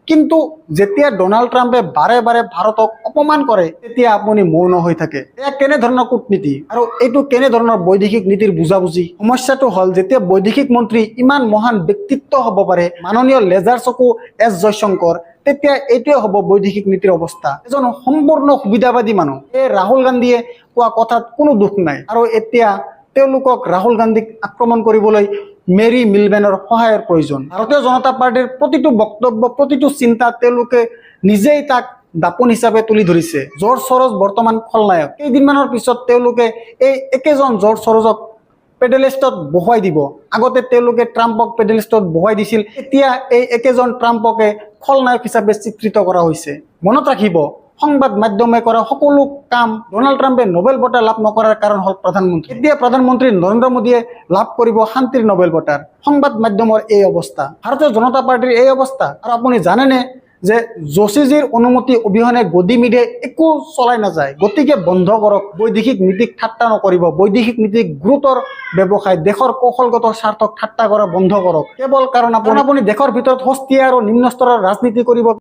কিন্তু যেতিয়া ডোনাল্ড ট্ৰাম্পে বাৰে বাৰে ভাৰতক অপমান কৰে তেতিয়া আপুনি মৌন হৈ থাকে। এয়া কেনে ধৰণৰ কূটনীতি আৰু এইটো কেনে ধৰণৰ বৈদেশিক নীতিৰ বুজাবুজি? সমস্যাটো হ'ল যেতিয়া বৈদেশিক মন্ত্ৰী ইমান মহান ব্যক্তিত্ব হ'ব পাৰে, মাননীয় লেজাৰ চকু এছ জয়শংকৰ, তেতিয়া এইটোৱে হ'ব বৈদেশিক নীতিৰ অৱস্থা। এজন সম্পূৰ্ণ সুবিধাবাদী মানুহ। এই ৰাহুল গান্ধীয়ে কোৱা কথাত কোনো দুখ নাই আৰু এতিয়া তেওঁলোকক ৰাহুল গান্ধীক আক্ৰমণ কৰিবলৈ মেৰী মিলবেনৰ সহায়ৰ প্ৰয়োজন। ভাৰতীয় জনতা পাৰ্টিৰ প্ৰতিটো বক্তব্য, প্ৰতিটো চিন্তা তেওঁলোকে নিজেই তাক দাপোন হিচাপে তুলি ধৰিছে। জৰ্জ সৰোজ বৰ্তমান খলনায়ক। কেইদিনমানৰ পিছত তেওঁলোকে এই একেজন জৰ্জ সৰোজক পেডেলিষ্টত বহুৱাই দিব। আগতে তেওঁলোকে ট্ৰাম্পক পেডেলিষ্টত বহুৱাই দিছিল, এতিয়া এই একেজন ট্ৰাম্পকে খলনায়ক হিচাপে চিত্ৰিত কৰা হৈছে। মনত ৰাখিব, সংবাদ মাধ্যমে কৰা সকলো কাম ডোনাল্ড ট্ৰাম্পে নোবেল বঁটা লাভ নকৰাৰ কাৰণ হ'ল প্ৰধানমন্ত্ৰী। এতিয়া প্ৰধানমন্ত্ৰী নৰেন্দ্ৰ মোদীয়ে লাভ কৰিব শান্তিৰ নোবেল বঁটাৰ। সংবাদ মাধ্যমৰ এই অৱস্থা, ভাৰতীয় জনতা পাৰ্টিৰ এই অৱস্থা। আৰু আপুনি জানেনে যে যোশীজীৰ অনুমতি অবিহনে গদি মিডিয়াই একো চলাই নাযায়। গতিকে বন্ধ কৰক, বৈদেশিক নীতিক ঠাট্টা নকৰিব। বৈদেশিক নীতিক গুৰুতৰ ব্যৱসায়, দেশৰ কৌশলগত স্বাৰ্থক ঠাট্টা কৰা বন্ধ কৰক। কেৱল কাৰণ আপুনি দেশৰ ভিতৰত সস্তীয়া আৰু নিম্ন স্তৰৰ ৰাজনীতি কৰিব